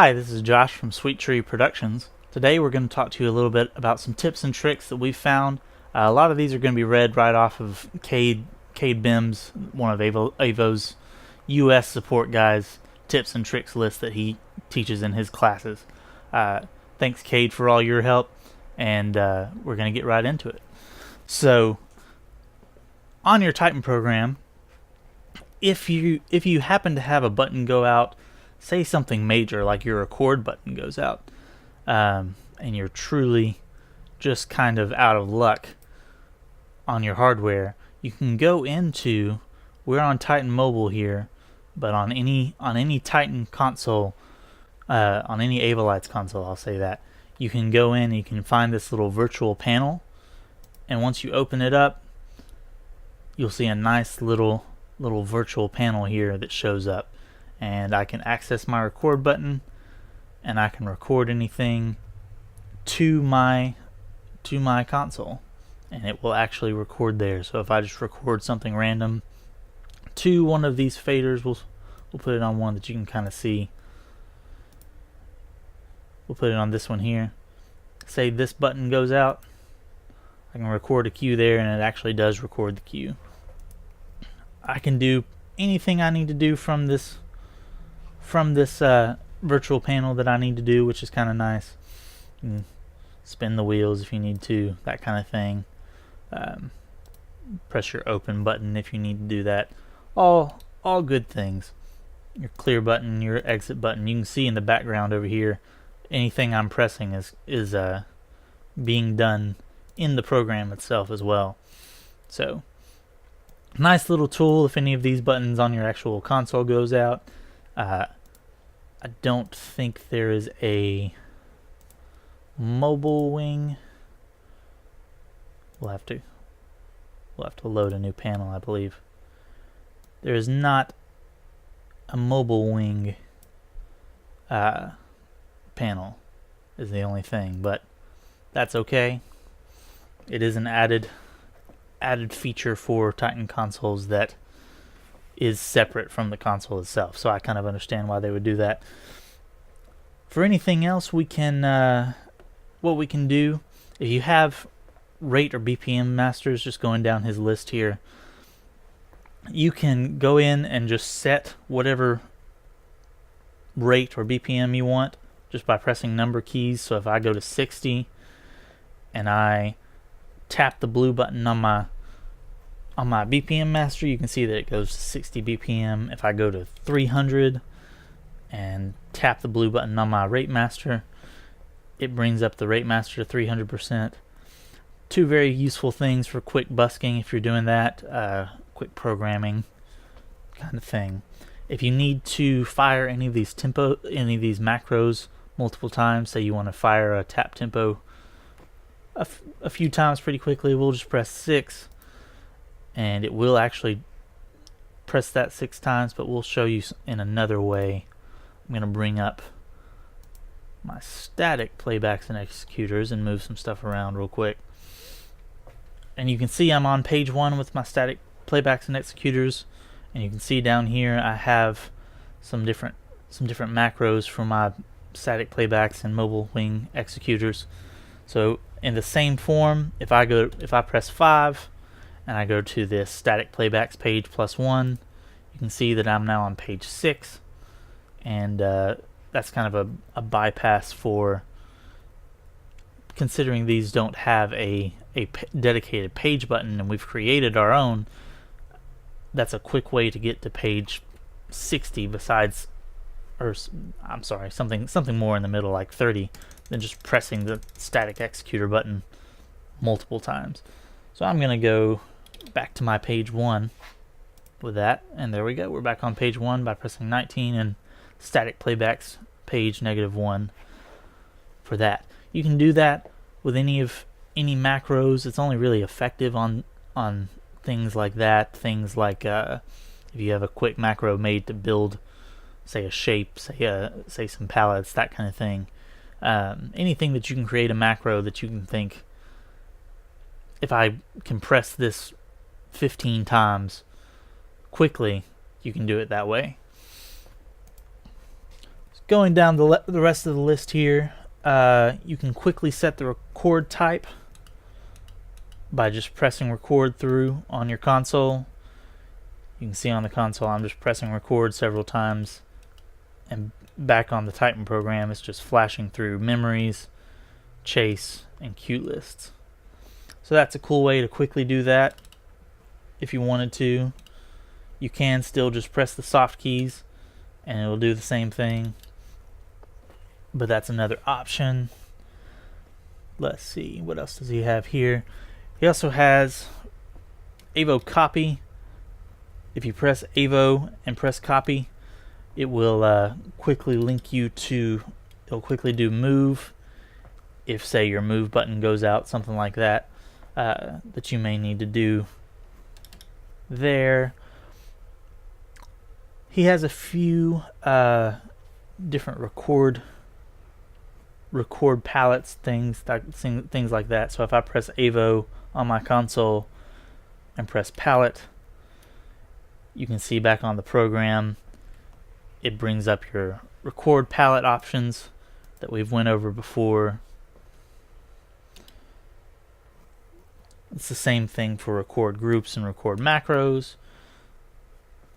Hi, this is Josh from Sweet Tree Productions. Today we're going to talk to you a little bit about some tips and tricks that we've found. A lot of these are going to be read right off of Cade Bim's, one of Avo's US support guys' tips and tricks list that he teaches in his classes. Thanks, Cade, for all your help, and we're going to get right into it. So, on your Titan program, if you happen to have a button go out, say something major like your record button goes out, and you're truly just kind of out of luck on your hardware, you can go into, we're on Titan Mobile here, but on any Titan console, on any Avolites console, I'll say that, you can go in and you can find this little virtual panel, and once you open it up, you'll see a nice little virtual panel here that shows up. And I can access my record button, and I can record anything to my console, and it will actually record there. So if I just record something random to one of these faders, we'll put it on one that you can kind of see. We'll put it on this one here. Say this button goes out, I can record a cue there, and it actually does record the cue. I can do anything I need to do from this virtual panel that I need to do, which is kind of nice. You can spin the wheels if you need to, that kind of thing. Press your open button if you need to do that. All good things. Your clear button, your exit button. You can see in the background over here, anything I'm pressing is being done in the program itself as well. So, nice little tool if any of these buttons on your actual console goes out. I don't think there is a mobile wing. We'll have to load a new panel, I believe. There is not a mobile wing panel is the only thing, but that's okay. It is an added feature for Titan consoles that is separate from the console itself, so I kind of understand why they would do that. For anything else, we can what we can do, if you have rate or BPM masters, just going down his list here, you can go in and just set whatever rate or BPM you want just by pressing number keys. So if I go to 60 and I tap the blue button on my BPM master, you can see that it goes to 60 BPM. If I go to 300 and tap the blue button on my rate master, it brings up the rate master to 300%. Two very useful things for quick busking if you're doing that, quick programming kind of thing. If you need to fire any of these macros multiple times, say you want to fire a tap tempo a few times pretty quickly, we'll just press 6. And it will actually press that 6 times, but we'll show you in another way. I'm going to bring up my static playbacks and executors and move some stuff around real quick. And you can see I'm on page 1 with my static playbacks and executors, and you can see down here I have some different macros for my static playbacks and mobile wing executors. So in the same form, if I press 5 and I go to this static playbacks page +1, you can see that I'm now on page 6, and that's kind of a bypass for, considering these don't have a dedicated page button and we've created our own. That's a quick way to get to page 60 besides, or I'm sorry, something more in the middle like 30 than just pressing the static executor button multiple times. So I'm going to go back to my page 1 with that, and there we go. We're back on page 1 by pressing 19 and static playbacks page -1 for that. You can do that with any macros. It's only really effective on things like that. Things like if you have a quick macro made to build, say a shape, say some palettes, that kind of thing. Anything that you can create a macro that you can think, if I compress this 15 times quickly, you can do it that way. Going down the rest of the list here, you can quickly set the record type by just pressing record through on your console. You can see on the console I'm just pressing record several times, and back on the Titan program it's just flashing through memories, chase, and queue lists. So that's a cool way to quickly do that. If you wanted to, you can still just press the soft keys and it'll do the same thing, but that's another option. Let's see, what else does he have here? He also has Avo copy. If you press Avo and press copy, it will quickly link you to, it'll quickly do move if, say, your move button goes out, something like that, that you may need to do there. He has a few different record palettes, things like that. So if I press Avo on my console and press palette, you can see back on the program it brings up your record palette options that we've went over before. It's the same thing for record groups and record macros.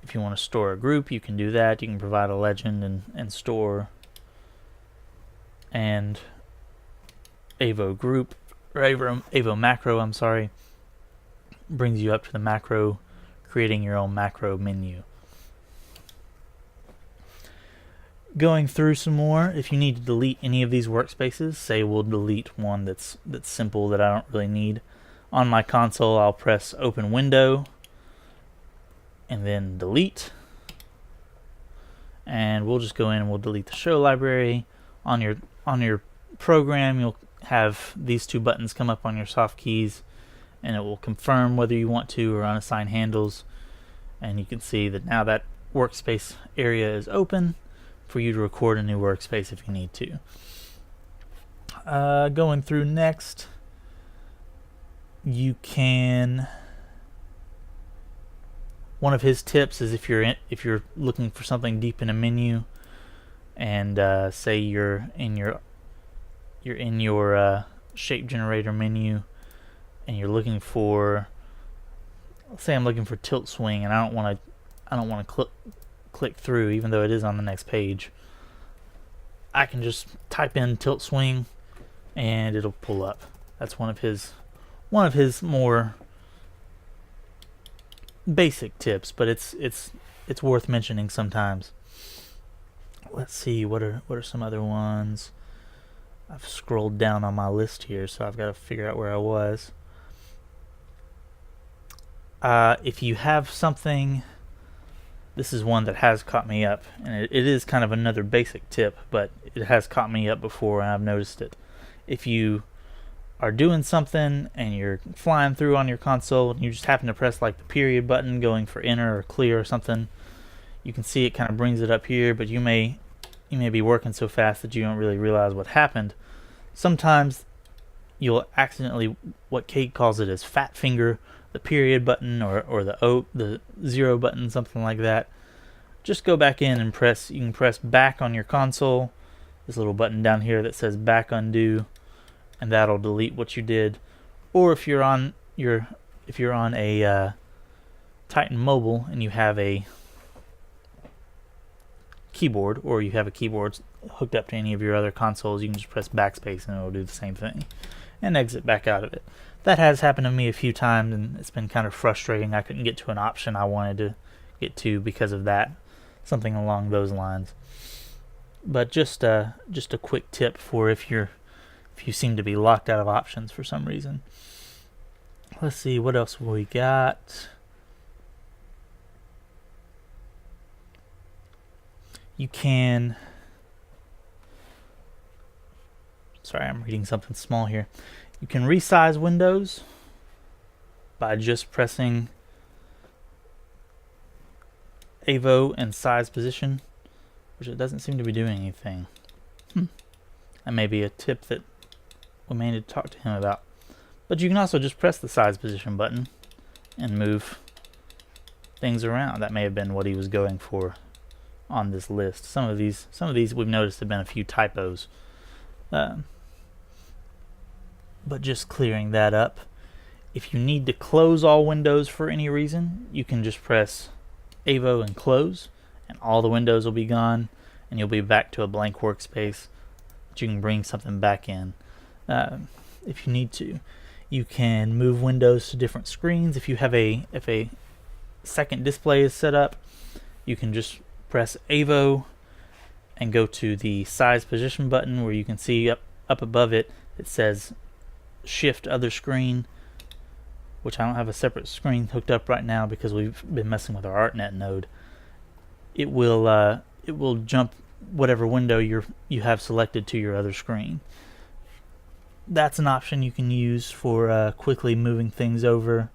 If you want to store a group, you can do that. You can provide a legend and store. And Avo group, or Avo macro, I'm sorry, brings you up to the macro, creating your own macro menu. Going through some more, if you need to delete any of these workspaces, say we'll delete one that's simple that I don't really need. On my console, I'll press open window and then delete. And we'll just go in and we'll delete the show library. On your program, you'll have these two buttons come up on your soft keys, and it will confirm whether you want to or unassign handles. And you can see that now that workspace area is open for you to record a new workspace if you need to. Going through next, you can, one of his tips is if you're looking for something deep in a menu, and say you're in your shape generator menu and you're looking for, let's say I'm looking for tilt swing and I don't want to click through even though it is on the next page. I can just type in tilt swing and it'll pull up. That's one of his more basic tips, but it's worth mentioning sometimes. Let's see, what are some other ones? I've scrolled down on my list here, so I've got to figure out where I was. If you have something, this is one that has caught me up, and it is kind of another basic tip, but it has caught me up before and I've noticed it. If you are doing something and you're flying through on your console and you just happen to press like the period button going for enter or clear or something, you can see it kind of brings it up here, but you may be working so fast that you don't really realize what happened. Sometimes you'll accidentally, what Kate calls it, is fat finger the period button or the 0 button, something like that. Just go back in and you can press back on your console, this little button down here that says back undo, and that'll delete what you did. Or if you're on a Titan mobile and you have a keyboard, or you have a keyboard hooked up to any of your other consoles, you can just press backspace and it'll do the same thing and exit back out of it. That has happened to me a few times and it's been kind of frustrating. I couldn't get to an option I wanted to get to because of that, something along those lines. But just a quick tip for if you seem to be locked out of options for some reason. Let's see, what else we got? You can, sorry, I'm reading something small here. You can resize Windows by just pressing Avo and size position, which it doesn't seem to be doing anything. That may be a tip that we may need to talk to him about. But you can also just press the size position button and move things around. That may have been what he was going for on this list. Some of these we've noticed have been a few typos, but just clearing that up. If you need to close all windows for any reason, you can just press Avo and close, and all the windows will be gone, and you'll be back to a blank workspace that you can bring something back in if you need to. You can move windows to different screens. If a second display is set up, you can just press Avo and go to the size position button, where you can see up above it says Shift Other Screen, which I don't have a separate screen hooked up right now because we've been messing with our ArtNet node. It will jump whatever window you have selected to your other screen. That's an option you can use for quickly moving things over.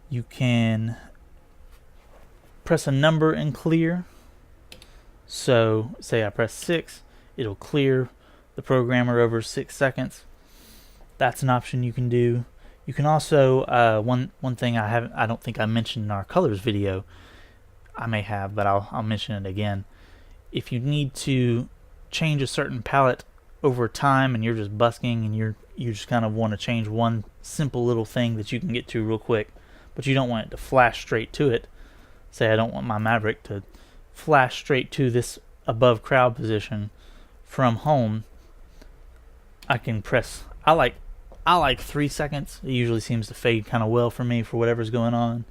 You can press a number and clear. So say I press 6, it'll clear the programmer over 6 seconds. That's an option you can do. You can also one thing I don't think I mentioned in our colors video. I may have, but I'll mention it again. If you need to change a certain palette over time and you're just busking and you just kind of want to change one simple little thing that you can get to real quick, but you don't want it to flash straight to it. Say I don't want my Maverick to flash straight to this above crowd position from home. I can press, I like 3 seconds. It usually seems to fade kind of well for me for whatever's going on.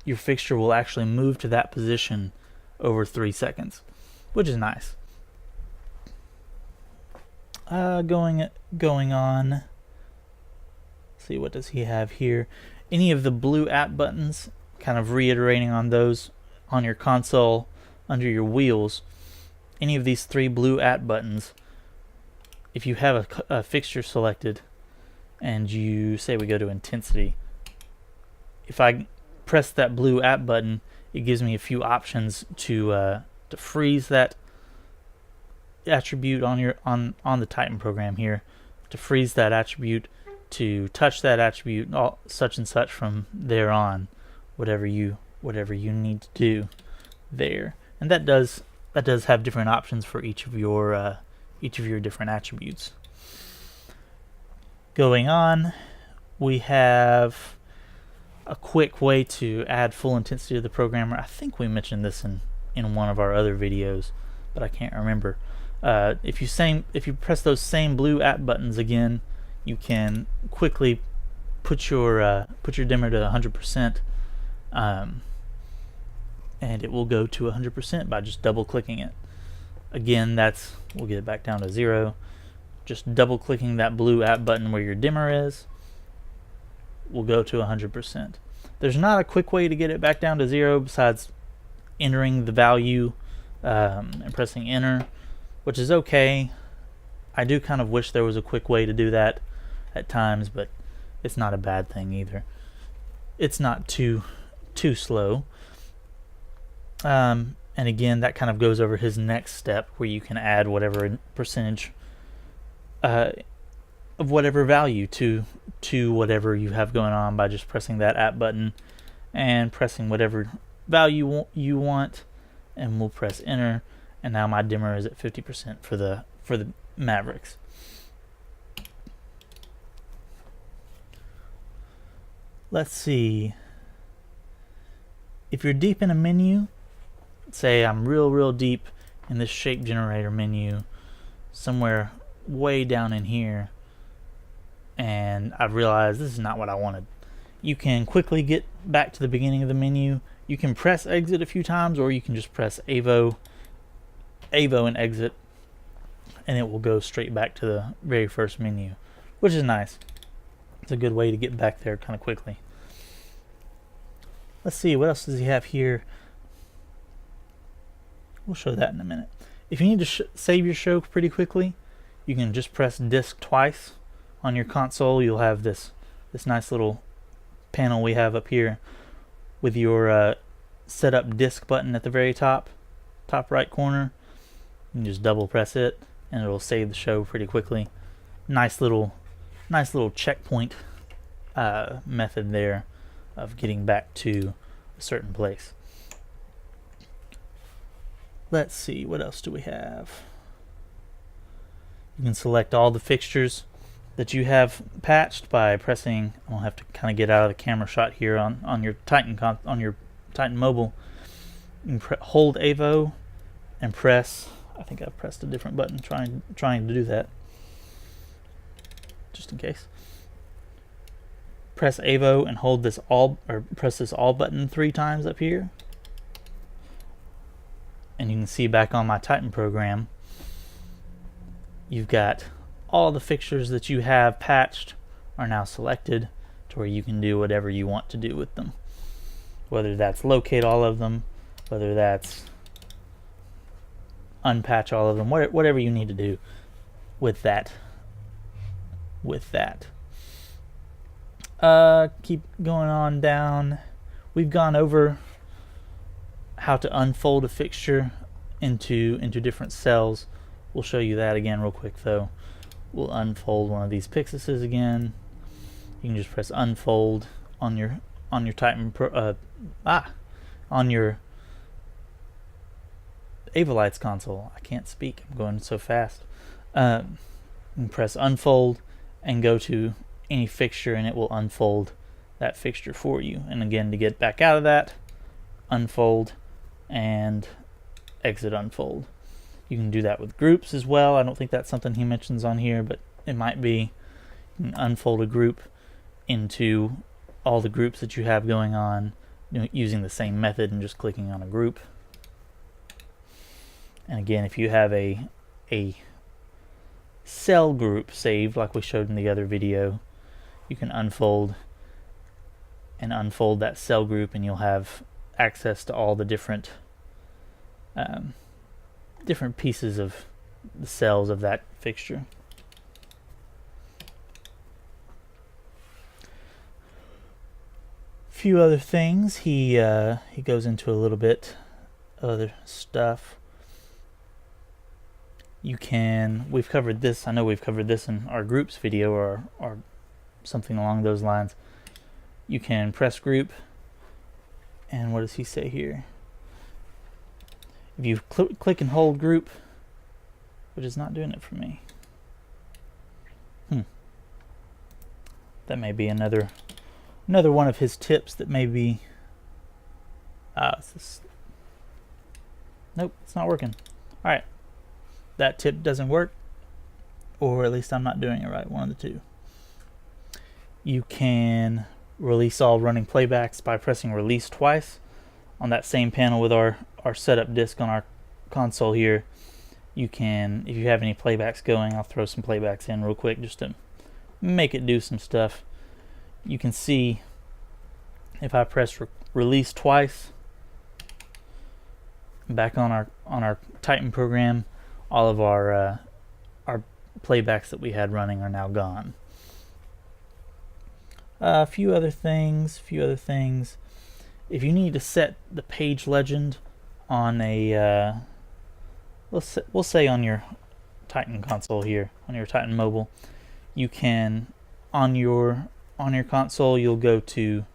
Your fixture will actually move to that position over 3 seconds, which is nice. Going on. Let's see, what does he have here? Any of the blue app buttons, kind of reiterating on those on your console under your wheels. Any of these 3 blue app buttons, if you have a fixture selected and you say we go to intensity, if I press that blue app button, it gives me a few options to freeze that attribute on the Titan program here, to freeze that attribute, to touch that attribute, all such and such from there on, whatever you need to do there. And that does have different options for each of your different attributes. Going on, we have a quick way to add full intensity to the programmer. I think we mentioned this in one of our other videos, but I can't remember. If you press those same blue app buttons again, you can quickly put your dimmer to 100%, and it will go to 100% by just double clicking it. Again, we'll get it back down to 0. Just double clicking that blue app button where your dimmer is will go to 100%. There's not a quick way to get it back down to 0 besides entering the value and pressing enter, which is okay. I do kind of wish there was a quick way to do that at times, but it's not a bad thing either. It's not too slow. And again, that kind of goes over his next step, where you can add whatever percentage of whatever value to whatever you have going on by just pressing that app button and pressing whatever value you want, and we'll press enter. And now my dimmer is at 50% for the Mavericks. Let's see. If you're deep in a menu, say I'm real deep in this shape generator menu, somewhere way down in here, and I've realized this is not what I wanted, you can quickly get back to the beginning of the menu. You can press exit a few times, or you can just press Avo and exit, and it will go straight back to the very first menu, which is nice. It's a good way to get back there kind of quickly. Let's see, what else does he have here? We'll show that in a minute. If you need to save your show pretty quickly, you can just press disk twice on your console. You'll have this nice little panel we have up here with your setup disk button at the very top right corner. You can just double press it and it'll save the show pretty quickly. Nice little checkpoint method there of getting back to a certain place. let's see, what else do we have? You can select all the fixtures that you have patched by pressing. I'll have to kind of get out of the camera shot here on your Titan mobile. You can hold Avo and press. I think I've pressed a different button trying to do that, just in case. Press Avo and hold this all, or press this all button 3 times up here, and you can see back on my Titan program, you've got all the fixtures that you have patched are now selected to where you can do whatever you want to do with them. Whether that's locate all of them, whether that's unpatch all of them, whatever you need to do with that. Keep going on down. We've gone over how to unfold a fixture into different cells. We'll show you that again real quick though. We'll unfold one of these pixel's again. You can just press unfold on your Titan on your Avolites console. I can't speak, I'm going so fast. You can press unfold and go to any fixture and it will unfold that fixture for you. And again, to get back out of that, unfold and exit unfold. You can do that with groups as well. I don't think that's something he mentions on here, but it might be. You can unfold a group into all the groups that you have going on, using the same method and just clicking on a group. And again, if you have a cell group saved like we showed in the other video, you can unfold that cell group and you'll have access to all the different pieces of the cells of that fixture. A few other things. He goes into a little bit of other stuff. We've covered this. I know we've covered this in our groups video or something along those lines. You can press group, and what does he say here? If you click and hold group, which is not doing it for me. That may be another one of his tips that may be. It's this. Nope, it's not working. All right, that tip doesn't work, or at least I'm not doing it right. One of the two. You can release all running playbacks by pressing release twice on that same panel with our setup disk on our console here. You can, if you have any playbacks going, I'll throw some playbacks in real quick just to make it do some stuff. You can see if I press release twice back on our Titan program, all of our playbacks that we had running are now gone. A few other things. If you need to set the page legend on a we'll say on your Titan console here, on your Titan mobile, you can on your console you'll go to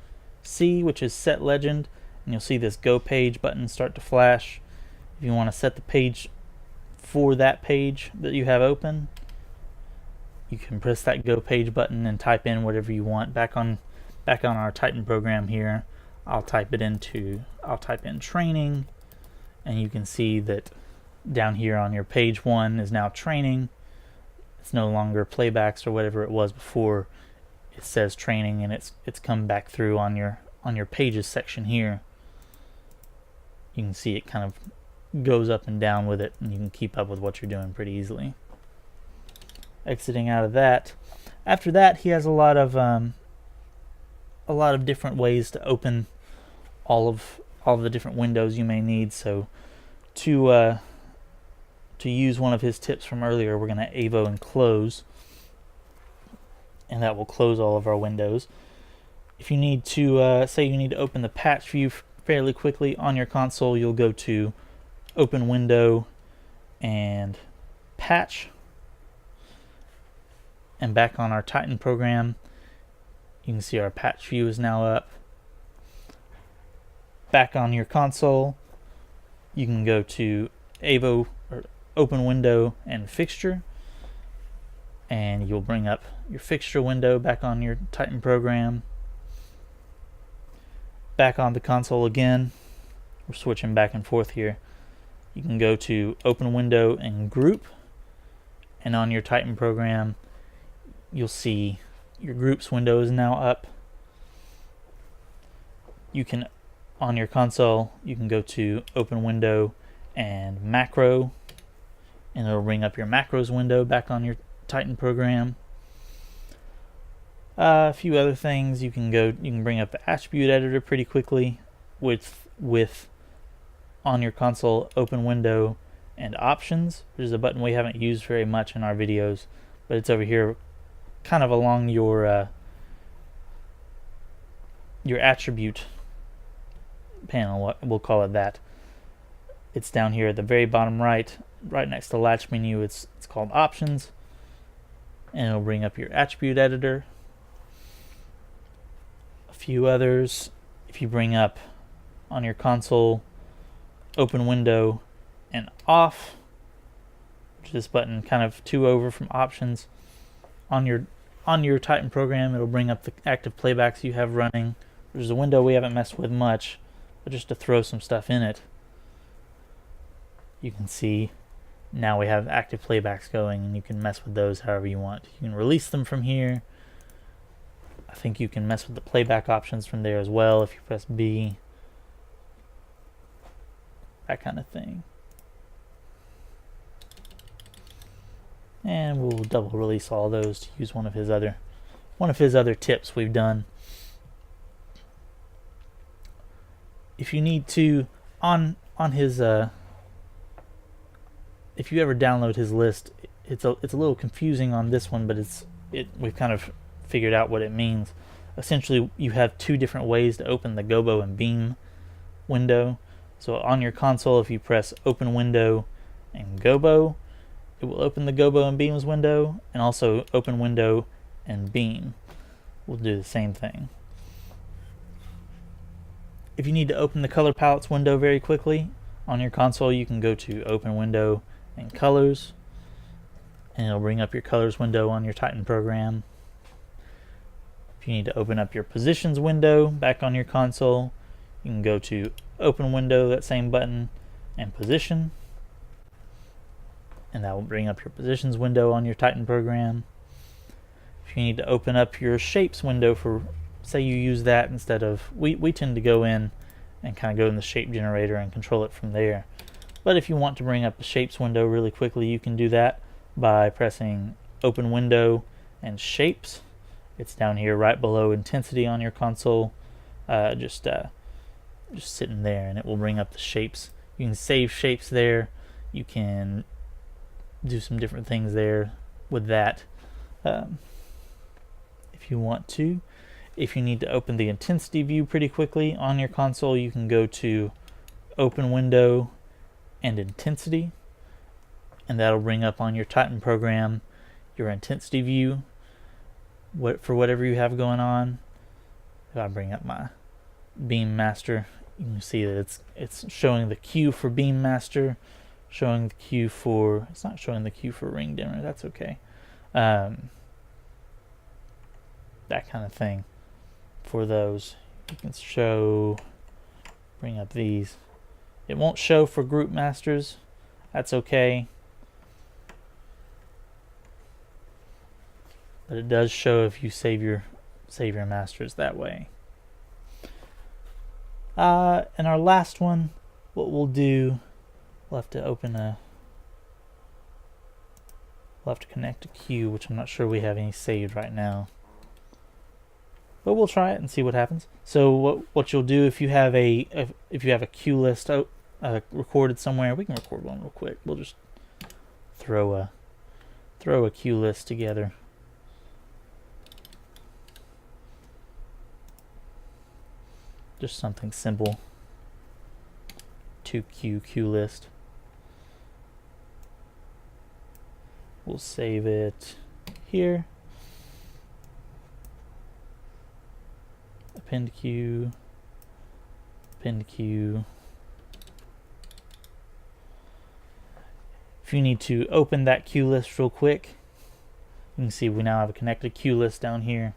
C, which is set legend, and you'll see this go page button start to flash. If you want to set the page for that page that you have open, you can press that go page button and type in whatever you want. Back on our Titan program here, I'll type in training, and you can see that down here on your page 1 is now training. It's no longer playbacks or whatever it was before. It says training, and it's come back through on your pages section here. You can see it kind of goes up and down with it, and you can keep up with what you're doing pretty easily. Exiting out of that. After that, he has a lot of different ways to open all of the different windows you may need. So to use one of his tips from earlier, we're going to Avo and close, and that will close all of our windows. If you need to say you need to open the patch view fairly quickly on your console, you'll go to open window and patch. And back on our Titan program, you can see our patch view is now up. Back on your console, you can go to Avo or open window and fixture, and you'll bring up your fixture window back on your Titan program. Back on the console again, we're switching back and forth here. You can go to open window and group, and on your Titan program you'll see your groups window is now up. You can, on your console, you can go to open window and macro, and it'll bring up your macros window back on your Titan program. A few other things, you can bring up the attribute editor pretty quickly with on your console open window and options, which is a button we haven't used very much in our videos, but it's over here kind of along your attribute panel, we'll call it that. It's down here at the very bottom right next to latch menu. It's called options, and it'll bring up your attribute editor. A few others, if you bring up on your console open window and off, which is this button kind of two over from options, on your Titan program it'll bring up the active playbacks you have running, which is a window we haven't messed with much, but just to throw some stuff in it. You can see now we have active playbacks going, and you can mess with those however you want. You can release them from here. I think you can mess with the playback options from there as well if you press B. That kind of thing. And we'll double release all those to use one of his other tips we've done. If you need to, on his if you ever download his list, it's a little confusing on this one, but we've kind of figured out what it means. Essentially, you have two different ways to open the Gobo and Beam window. So on your console, if you press open window and Gobo, it will open the Gobo and Beams window, and also open window and Beam will do the same thing. If you need to open the color palettes window very quickly, on your console you can go to open window and colors, and it'll bring up your colors window on your Titan program. If you need to open up your positions window back on your console, you can go to open window, that same button, and position, and that will bring up your positions window on your Titan program. If you need to open up your shapes window, for say you use that instead of, we tend to go in and kind of go in the shape generator and control it from there. But if you want to bring up the shapes window really quickly, you can do that by pressing open window and shapes. It's down here right below intensity on your console, just sitting there, and it will bring up the shapes. You can save shapes there. You can do some different things there with that if you want to. If you need to open the intensity view pretty quickly on your console, you can go to open window and intensity, and that'll bring up on your Titan program your intensity view for whatever you have going on. If I bring up my Beam Master, you can see that it's showing the Q for Beam Master, showing the Q for, it's not showing the Q for Ring Dimmer, that's okay. That kind of thing. For those, you can bring up these. It won't show for Group Masters, that's okay. But it does show if you save your masters that way. And our last one, what we'll do, we'll have to connect a queue, which I'm not sure we have any saved right now. But we'll try it and see what happens. So what you'll do, if you have a queue list recorded somewhere, we can record one real quick. We'll just throw a queue list together. Just something simple. 2Q queue list. We'll save it here. Append queue. Append queue. If you need to open that cue list real quick, you can see we now have a connected cue list down here.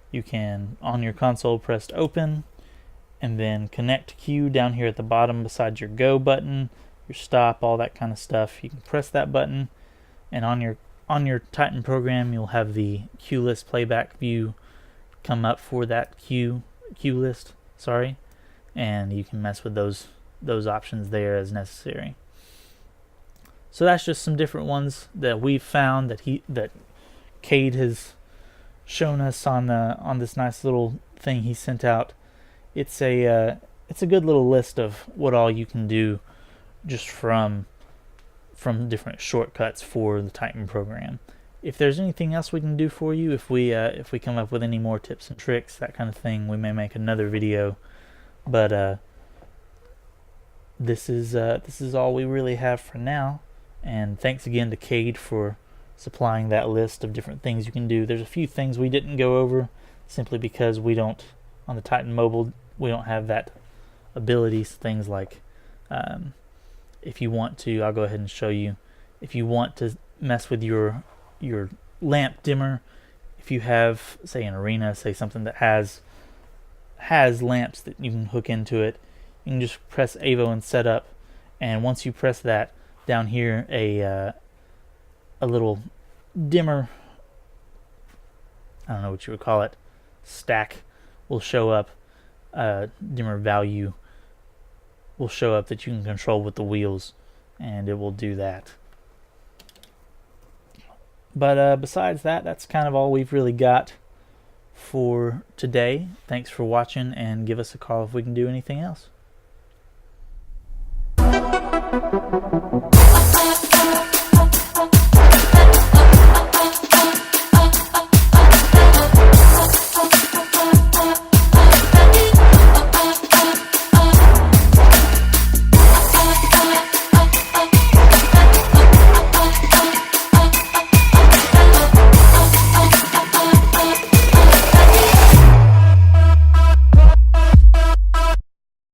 You can, on your console, press open, and then connect queue down here at the bottom beside your go button, your stop, all that kind of stuff. You can press that button, and on your Titan program, you'll have the queue list playback view come up for that queue list. Sorry, and you can mess with those options there as necessary. So that's just some different ones that we've found that Cade has shown us on this nice little thing he sent out. It's a good little list of what all you can do just from different shortcuts for the Titan program. If there's anything else we can do for you, if we come up with any more tips and tricks, that kind of thing, we may make another video. But this is all we really have for now. And thanks again to Cade for supplying that list of different things you can do. There's a few things we didn't go over simply because we don't, on the Titan Mobile, we don't have that ability. Things like if you want to, I'll go ahead and show you. If you want to mess with your lamp dimmer, if you have, say, an arena, say something that has lamps that you can hook into it, you can just press Avo and setup, and once you press that, down here a little dimmer, I don't know what you would call it, stack will show up. Dimmer value will show up that you can control with the wheels, and it will do that. But besides that, that's kind of all we've really got for today. Thanks for watching, and give us a call if we can do anything else.